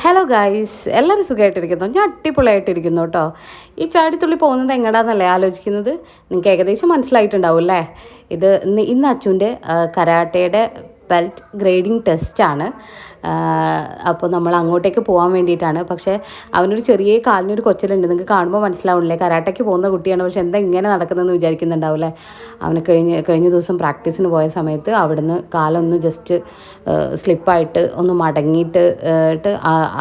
Hello guys, എല്ലാവരും സുഖമായിട്ടിരിക്കുന്നു. ഞാൻ അടിപൊളിയായിട്ടിരിക്കുന്നു കേട്ടോ. ഈ ചാടിത്തുള്ളി പോകുന്നത് എങ്ങടാന്നല്ലേ ആലോചിക്കുന്നത്? നിങ്ങൾക്ക് ഏകദേശം മനസ്സിലായിട്ടുണ്ടാവും അല്ലേ? ഇന്ന് അച്ചുവിൻ്റെ കരാട്ടയുടെ ബെൽറ്റ് ഗ്രേഡിംഗ് ടെസ്റ്റാണ്. അപ്പോൾ നമ്മൾ അങ്ങോട്ടേക്ക് പോകാൻ വേണ്ടിയിട്ടാണ്. പക്ഷേ അവനൊരു ചെറിയ കാലിനൊരു കൊച്ചിലുണ്ട്. നിങ്ങൾക്ക് കാണുമ്പോൾ മനസ്സിലാവില്ലേ, കരാട്ടയ്ക്ക് പോകുന്ന കുട്ടിയാണ്. പക്ഷെ എന്താ ഇങ്ങനെ നടക്കുന്നതെന്ന് വിചാരിക്കുന്നുണ്ടാവില്ലേ? അവന് കഴിഞ്ഞ ദിവസം പ്രാക്ടീസിന് പോയ സമയത്ത് അവിടുന്ന് കാലൊന്ന് ജസ്റ്റ് സ്ലിപ്പായിട്ട് ഒന്ന് മടങ്ങിയിട്ട്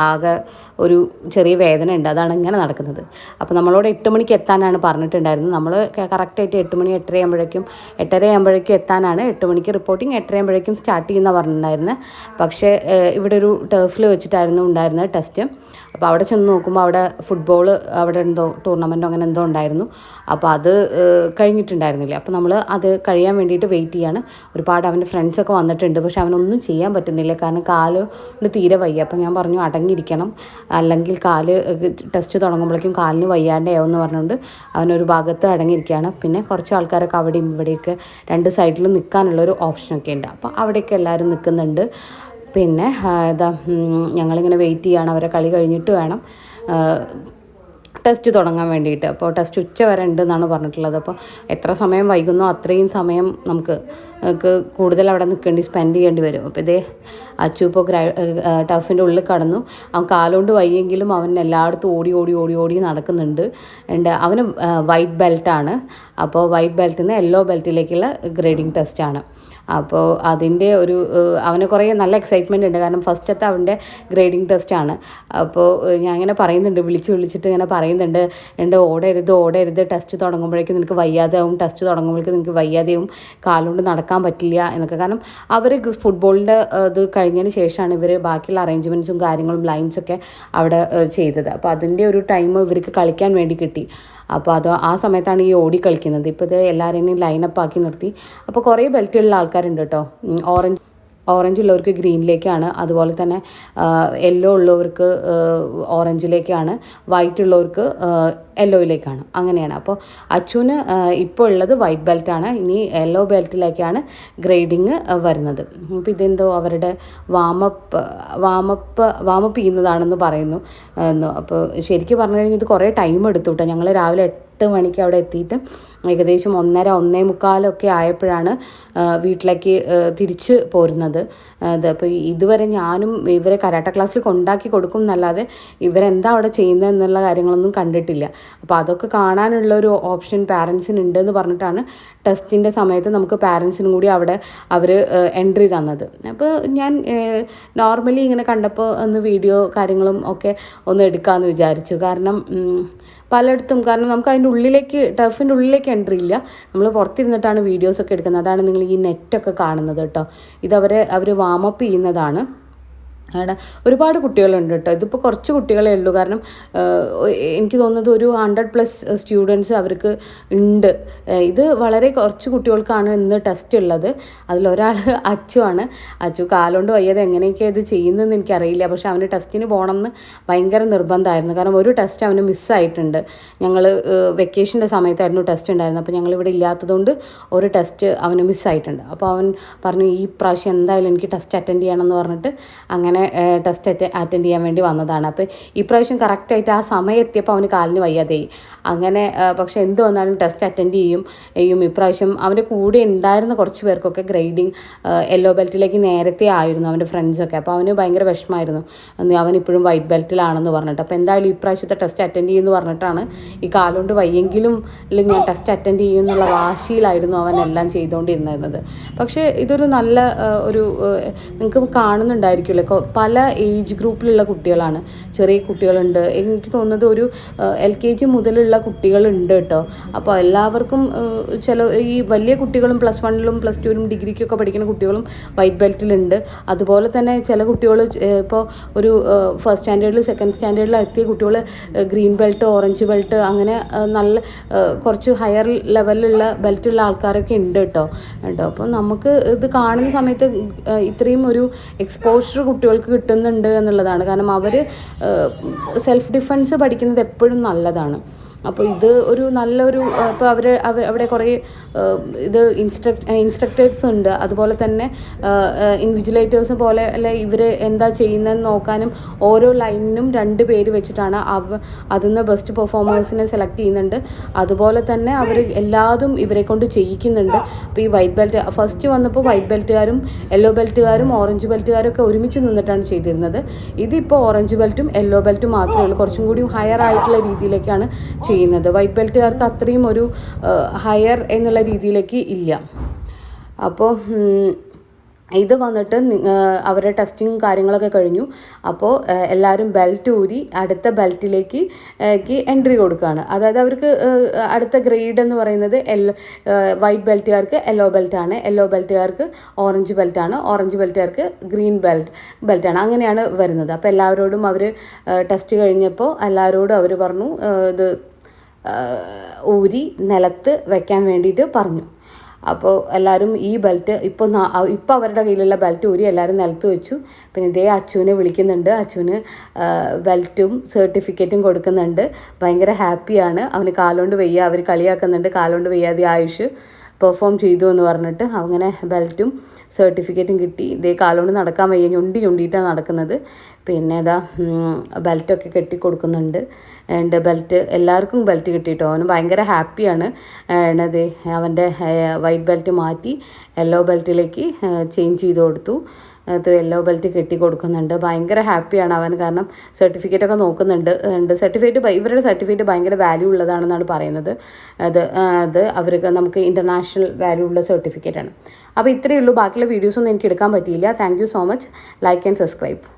ആകെ ഒരു ചെറിയ വേദന ഉണ്ട്. അതാണ് ഇങ്ങനെ നടക്കുന്നത്. അപ്പോൾ നമ്മളോട് 8 മണിക്ക് എത്താനാണ് പറഞ്ഞിട്ടുണ്ടായിരുന്നത്. നമ്മൾ കറക്റ്റായിട്ട് 8 മണി 8:30 ആകുമ്പോഴേക്കും എത്താനാണ്. 8 മണിക്ക് റിപ്പോർട്ടിങ്, 8:30 ആകുമ്പോഴേക്കും സ്റ്റാർട്ട് ചെയ്യുന്ന പറഞ്ഞിട്ടുണ്ടായിരുന്നത്. പക്ഷേ ഇവിടെ ഒരു ടർഫിൽ വെച്ചിട്ടായിരുന്നു ഉണ്ടായിരുന്നത് ടെസ്റ്റ്. അപ്പോൾ അവിടെ ചെന്ന് നോക്കുമ്പോൾ അവിടെ ഫുട്ബോൾ, അവിടെ എന്തോ ടൂർണമെൻറ്റോ അങ്ങനെ എന്തോ ഉണ്ടായിരുന്നു. അപ്പോൾ അത് കഴിഞ്ഞിട്ടുണ്ടായിരുന്നില്ല. അപ്പോൾ നമ്മൾ അത് കഴിയാൻ വേണ്ടിയിട്ട് വെയിറ്റ് ചെയ്യാണ്. ഒരുപാട് അവൻ്റെ ഫ്രണ്ട്സൊക്കെ വന്നിട്ടുണ്ട്. പക്ഷെ അവനൊന്നും ചെയ്യാൻ പറ്റുന്നില്ല, കാരണം കാല് കൊണ്ട് തീരെ വയ്യ. അപ്പോൾ ഞാൻ പറഞ്ഞു അടങ്ങിയിരിക്കണം, അല്ലെങ്കിൽ ടെസ്റ്റ് തുടങ്ങുമ്പോഴേക്കും കാലിന് വയ്യാണ്ടാവുമെന്ന് പറഞ്ഞുകൊണ്ട് അവനൊരു ഭാഗത്ത് അടങ്ങിയിരിക്കുകയാണ്. പിന്നെ കുറച്ച് ആൾക്കാരൊക്കെ അവിടെയും ഇവിടെയൊക്കെ രണ്ട് സൈഡിൽ നിൽക്കാനുള്ളൊരു ഓപ്ഷനൊക്കെ ഉണ്ട്. അപ്പോൾ അവിടെയൊക്കെ എല്ലാവരും നിൽക്കുന്നുണ്ട്. പിന്നെ ഞങ്ങളിങ്ങനെ വെയിറ്റ് ചെയ്യാണ്. അവരെ കളി കഴിഞ്ഞിട്ട് വേണം ടെസ്റ്റ് തുടങ്ങാൻ വേണ്ടിയിട്ട്. അപ്പോൾ ടെസ്റ്റ് ഉച്ച വരെ ഉണ്ടെന്നാണ് പറഞ്ഞിട്ടുള്ളത്. അപ്പോൾ എത്ര സമയം വൈകുന്നോ അത്രയും സമയം നമുക്ക് കൂടുതൽ അവിടെ സ്പെൻഡ് ചെയ്യേണ്ടി വരും. അപ്പോൾ അച്ചു ഇപ്പോൾ ടഫിൻ്റെ ഉള്ളിൽ കടന്നു. അവൻ കാലുകൊണ്ട് വയ്യെങ്കിലും അവൻ എല്ലായിടത്തും ഓടി നടക്കുന്നുണ്ട്. അവന് വൈറ്റ് ബെൽറ്റാണ്. അപ്പോൾ വൈറ്റ് ബെൽറ്റിൽ നിന്ന് യെല്ലോ ബെൽറ്റിലേക്കുള്ള ഗ്രേഡിംഗ് ടെസ്റ്റാണ്. അപ്പോൾ അതിൻ്റെ അവന് കുറേ നല്ല എക്സൈറ്റ്മെൻ്റ് ഉണ്ട്, കാരണം ഫസ്റ്റത്തെ അവൻ്റെ ഗ്രേഡിംഗ് ടെസ്റ്റാണ്. അപ്പോൾ ഞാൻ ഇങ്ങനെ പറയുന്നുണ്ട്, വിളിച്ചിട്ട് ഇങ്ങനെ പറയുന്നുണ്ട്, ഓടരുത്, ടെസ്റ്റ് തുടങ്ങുമ്പോഴേക്കും നിനക്ക് വയ്യാതെയാവും, ടെസ്റ്റ് തുടങ്ങുമ്പോഴേക്കും നിനക്ക് വയ്യാതെയാവും, കാലുകൊണ്ട് നടക്കാൻ പറ്റില്ല എന്നൊക്കെ. കാരണം അവർ ഫുട്ബോളിൻ്റെ ഇത് കഴിഞ്ഞതിന് ശേഷമാണ് ഇവർ ബാക്കിയുള്ള അറേഞ്ച്മെൻറ്റ്സും കാര്യങ്ങളും ലൈൻസൊക്കെ അവിടെ ചെയ്തത്. അപ്പോൾ അതിൻ്റെ ഒരു ടൈം ഇവർക്ക് കളിക്കാൻ വേണ്ടി കിട്ടി. അപ്പോൾ ആ സമയത്താണ് ഈ ഓടി കളിക്കുന്നത്. ഇപ്പോൾ എല്ലാവരെയും ലൈനപ്പ് ആക്കി നിർത്തി. അപ്പോൾ കുറേ ബെൽറ്റുള്ള ആൾക്കാരുണ്ട് കേട്ടോ. ഓറഞ്ച് ഉള്ളവർക്ക് ഗ്രീനിലേക്കാണ്, അതുപോലെ തന്നെ യെല്ലോ ഉള്ളവർക്ക് ഓറഞ്ചിലേക്കാണ്, വൈറ്റ് ഉള്ളവർക്ക് യെല്ലോയിലേക്കാണ്, അങ്ങനെയാണ്. അപ്പോൾ അച്ചുവിന് ഇപ്പോൾ ഉള്ളത് വൈറ്റ് ബെൽറ്റാണ്. ഇനി യെല്ലോ ബെൽറ്റിലേക്കാണ് ഗ്രേഡിങ് വരുന്നത്. അപ്പോൾ ഇതെന്തോ അവരുടെ വാമപ്പ് ചെയ്യുന്നതാണെന്ന് പറയുന്നു. അപ്പോൾ ശരിക്കും പറഞ്ഞു കഴിഞ്ഞാൽ ഇത് കുറേ ടൈം എടുത്തു കേട്ടോ. ഞങ്ങൾ രാവിലെ 8 മണിക്ക് അവിടെ എത്തിയിട്ട് ഏകദേശം 1:30 ആയപ്പോഴാണ് വീട്ടിലേക്ക് തിരിച്ച് പോരുന്നത്. അപ്പോൾ ഇതുവരെ ഞാനും ഇവരെ കരാട്ട ക്ലാസ്സിൽ കൊണ്ടാക്കി കൊടുക്കും എന്നല്ലാതെ ഇവരെന്താ അവിടെ ചെയ്യുന്നത് എന്നുള്ള കാര്യങ്ങളൊന്നും കണ്ടിട്ടില്ല. അപ്പോൾ അതൊക്കെ കാണാനുള്ളൊരു ഓപ്ഷൻ പാരൻസിന് ഉണ്ടെന്ന് പറഞ്ഞിട്ടാണ് ടെസ്റ്റിൻ്റെ സമയത്ത് നമുക്ക് പാരൻസിനും കൂടി അവിടെ അവർ എൻട്രി തന്നത്. അപ്പോൾ ഞാൻ നോർമലി ഇങ്ങനെ കണ്ടപ്പോൾ ഒന്ന് വീഡിയോ കാര്യങ്ങളും ഒക്കെ ഒന്ന് എടുക്കാമെന്ന് വിചാരിച്ചു. കാരണം നമുക്ക് അതിൻ്റെ ടർഫിൻ്റെ ഉള്ളിലേക്ക് എൻട്രി ഇല്ല. നമ്മൾ പുറത്തിരുന്നിട്ടാണ് വീഡിയോസൊക്കെ എടുക്കുന്നത്. അതാണ് നിങ്ങൾ ഈ നെറ്റൊക്കെ കാണുന്നത് കേട്ടോ. അവർ വാമപ്പ് ചെയ്യുന്നതാണ്. അവിടെ ഒരുപാട് കുട്ടികളുണ്ട് കേട്ടോ. ഇതിപ്പോൾ കുറച്ച് കുട്ടികളേ ഉള്ളൂ, കാരണം എനിക്ക് തോന്നുന്നത് ഒരു 100+ സ്റ്റുഡൻസ് അവർക്ക് ഉണ്ട്. ഇത് വളരെ കുറച്ച് കുട്ടികൾക്കാണ് ഇന്ന് ടെസ്റ്റ് ഉള്ളത്. അതിലൊരാൾ അച്ചു കാലുകൊണ്ട് വയ്യത് എങ്ങനെയൊക്കെ ഇത് ചെയ്യുന്നതെന്ന് എനിക്കറിയില്ല. പക്ഷെ അവന് ടെസ്റ്റിന് പോകണമെന്ന് ഭയങ്കര നിർബന്ധമായിരുന്നു, കാരണം ഒരു ടെസ്റ്റ് അവന് മിസ്സായിട്ടുണ്ട്. ഞങ്ങൾ വെക്കേഷൻ്റെ സമയത്തായിരുന്നു ടെസ്റ്റ് ഉണ്ടായിരുന്നത്. അപ്പോൾ ഞങ്ങളിവിടെ ഇല്ലാത്തതുകൊണ്ട് ഒരു ടെസ്റ്റ് അവന് മിസ്സായിട്ടുണ്ട്. അപ്പോൾ അവൻ പറഞ്ഞു ഈ പ്രാവശ്യം എന്തായാലും എനിക്ക് ടെസ്റ്റ് അറ്റൻഡ് ചെയ്യണം എന്ന് പറഞ്ഞിട്ട് അങ്ങനെ ടെസ്റ്റ് അറ്റൻഡ് ചെയ്യാൻ വേണ്ടി വന്നതാണ്. അപ്പോൾ ഇപ്രാവശ്യം കറക്റ്റായിട്ട് ആ സമയം എത്തിയപ്പോൾ അവന് കാലിന് വയ്യാതെയായി. അങ്ങനെ പക്ഷെ എന്ത് വന്നാലും ടെസ്റ്റ് അറ്റൻഡ് ചെയ്യും. ഇപ്രാവശ്യം അവൻ്റെ കൂടെ ഉണ്ടായിരുന്ന കുറച്ച് പേർക്കൊക്കെ ഗ്രേഡിങ് യെല്ലോ ബെൽറ്റിലേക്ക് നേരത്തെ ആയിരുന്നു, അവൻ്റെ ഫ്രണ്ട്സൊക്കെ. അപ്പോൾ അവന് ഭയങ്കര വിഷമമായിരുന്നു, അവനിപ്പോഴും വൈറ്റ് ബെൽറ്റിലാണെന്ന് പറഞ്ഞിട്ട്. അപ്പോൾ എന്തായാലും ഇപ്രാവശ്യത്തെ ടെസ്റ്റ് അറ്റൻഡ് ചെയ്യുമെന്ന് പറഞ്ഞിട്ടാണ്, ഈ കാലുകൊണ്ട് വയ്യെങ്കിലും ഞാൻ ടെസ്റ്റ് അറ്റൻഡ് ചെയ്യും എന്നുള്ള വാശിയിലായിരുന്നു അവൻ എല്ലാം ചെയ്തുകൊണ്ടിരുന്നത്. പക്ഷേ ഇതൊരു നല്ല നിങ്ങൾക്ക് കാണുന്നുണ്ടായിരിക്കുമല്ലോ, പല ഏജ് ഗ്രൂപ്പിലുള്ള കുട്ടികളാണ്. ചെറിയ കുട്ടികളുണ്ട്, എനിക്ക് തോന്നുന്നത് ഒരു LKG മുതലുള്ള കുട്ടികളുണ്ട് കേട്ടോ. അപ്പോൾ എല്ലാവർക്കും ഈ വലിയ കുട്ടികളും +1-ലും +2-ലും ഡിഗ്രിക്കൊക്കെ പഠിക്കുന്ന കുട്ടികളും വൈറ്റ് ബെൽറ്റിലുണ്ട്. അതുപോലെ തന്നെ ചില കുട്ടികൾ ഇപ്പോൾ ഒരു ഫസ്റ്റ് സ്റ്റാൻഡേർഡിൽ സെക്കൻഡ് സ്റ്റാൻഡേർഡിൽ എത്തിയ കുട്ടികൾ ഗ്രീൻ ബെൽറ്റ്, ഓറഞ്ച് ബെൽറ്റ്, അങ്ങനെ നല്ല കുറച്ച് ഹയർ ലെവലിലുള്ള ബെൽറ്റുള്ള ആൾക്കാരൊക്കെ ഉണ്ട് കേട്ടോ. അപ്പോൾ നമുക്ക് ഇത് കാണുന്ന സമയത്ത് ഇത്രയും ഒരു എക്സ്പോഷർ കുട്ടികൾക്ക് കിട്ടുന്നുണ്ട് എന്നുള്ളതാണ്. കാരണം അവർ സെൽഫ് ഡിഫെൻസ് പഠിക്കുന്നത് എപ്പോഴും നല്ലതാണ്. അപ്പോൾ ഇത് ഒരു നല്ലൊരു ഇപ്പോൾ അവിടെ കുറേ ഇത് ഇൻസ്ട്രക്ടേഴ്സ് ഉണ്ട്, അതുപോലെ തന്നെ ഇൻവിജിലേറ്റേഴ്സ് പോലെ അല്ലെ ഇവർ എന്താ ചെയ്യുന്നതെന്ന് നോക്കാനും ഓരോ ലൈനിനും 2 പേര് വെച്ചിട്ടാണ് അതിൽ നിന്ന് ബെസ്റ്റ് പെർഫോമേഴ്സിനെ സെലക്ട് ചെയ്യുന്നുണ്ട്. അതുപോലെ തന്നെ അവർ എല്ലാതും ഇവരെ കൊണ്ട് ചെയ്യിക്കുന്നുണ്ട്. അപ്പോൾ ഈ വൈറ്റ് ബെൽറ്റ് ഫസ്റ്റ് വന്നപ്പോൾ വൈറ്റ് ബെൽറ്റുകാരും യെല്ലോ ബെൽറ്റുകാരും ഓറഞ്ച് ബെൽറ്റുകാരും ഒക്കെ ഒരുമിച്ച് നിന്നിട്ടാണ് ചെയ്തിരുന്നത്. ഇതിപ്പോൾ ഓറഞ്ച് ബെൽറ്റും യെല്ലോ ബെൽറ്റും മാത്രമേ ഉള്ളൂ, കുറച്ചും കൂടി ഹയർ ആയിട്ടുള്ള രീതിയിലേക്കാണ് ചെയ്യുന്നത്. വൈറ്റ് ബെൽറ്റുകാർക്ക് അത്രയും ഒരു ഹയർ എന്നുള്ള രീതിയിലേക്ക് ഇല്ല. അപ്പോൾ ഇത് വന്നിട്ട് അവരുടെ ടെസ്റ്റിങ് കാര്യങ്ങളൊക്കെ കഴിഞ്ഞു. അപ്പോൾ എല്ലാവരും ബെൽറ്റ് ഊരി അടുത്ത ബെൽറ്റിലേക്ക് എൻട്രി കൊടുക്കുകയാണ്. അതായത് അവർക്ക് അടുത്ത ഗ്രേഡ് എന്ന് പറയുന്നത് വൈറ്റ് ബെൽറ്റുകാർക്ക് യെല്ലോ ബെൽറ്റാണ്, യെല്ലോ ബെൽറ്റുകാർക്ക് ഓറഞ്ച് ബെൽറ്റാണ്, ഓറഞ്ച് ബെൽറ്റുകാർക്ക് ഗ്രീൻ ബെൽറ്റാണ്. അങ്ങനെയാണ് വരുന്നത്. അപ്പോൾ എല്ലാവരോടും അവർ ടെസ്റ്റ് കഴിഞ്ഞപ്പോൾ എല്ലാവരോടും അവർ പറഞ്ഞു ഇത് ഊരി നിലത്ത് വെക്കാൻ വേണ്ടിയിട്ട് പറഞ്ഞു. അപ്പോൾ എല്ലാവരും ഈ ബെൽറ്റ് ഇപ്പോൾ അവരുടെ കയ്യിലുള്ള ബെൽറ്റ് ഊരി എല്ലാവരും നിലത്ത് വെച്ചു. പിന്നെ ഇതേ അച്ചുവിനെ വിളിക്കുന്നുണ്ട്, അച്ചുവിന് ബെൽറ്റും സർട്ടിഫിക്കറ്റും കൊടുക്കുന്നുണ്ട്. ഭയങ്കര ഹാപ്പിയാണ്. അവന് കാലുകൊണ്ട് വയ്യ, അവർ കളിയാക്കുന്നുണ്ട്, കാലുകൊണ്ട് വയ്യാതെ ആയുഷ് പെർഫോം ചെയ്തു എന്ന് പറഞ്ഞിട്ട്. അങ്ങനെ ബെൽറ്റും സർട്ടിഫിക്കറ്റും കിട്ടി. ഇതേ കാലുകൊണ്ട് നടക്കാൻ വയ്യ, ഞൊണ്ടിയിട്ടാണ് നടക്കുന്നത്. പിന്നെ ഇതാ ബെൽറ്റൊക്കെ കെട്ടി കൊടുക്കുന്നുണ്ട്. ആൻഡ് ബെൽറ്റ് എല്ലാവർക്കും ബെൽറ്റ് കിട്ടിയിട്ടോ. അവന് ഭയങ്കര ഹാപ്പിയാണ്. അതെ അവൻ്റെ വൈറ്റ് ബെൽറ്റ് മാറ്റി യെല്ലോ ബെൽറ്റിലേക്ക് ചേഞ്ച് ചെയ്ത് കൊടുത്തു. അത് യെല്ലോ ബെൽറ്റ് കെട്ടി കൊടുക്കുന്നുണ്ട്. ഭയങ്കര ഹാപ്പിയാണ് അവൻ, കാരണം സർട്ടിഫിക്കറ്റൊക്കെ നോക്കുന്നുണ്ട്. ഇവരുടെ സർട്ടിഫിക്കറ്റ് ഭയങ്കര വാല്യൂ ഉള്ളതാണെന്നാണ് പറയുന്നത്. അത് അവർക്ക് നമുക്ക് ഇൻ്റർനാഷണൽ വാല്യൂ ഉള്ള സർട്ടിഫിക്കറ്റാണ്. അപ്പോൾ ഇത്രയേ ഉള്ളൂ. ബാക്കിയുള്ള വീഡിയോസൊന്നും എനിക്ക് എടുക്കാൻ പറ്റിയില്ല. Thank you so much. Like and subscribe.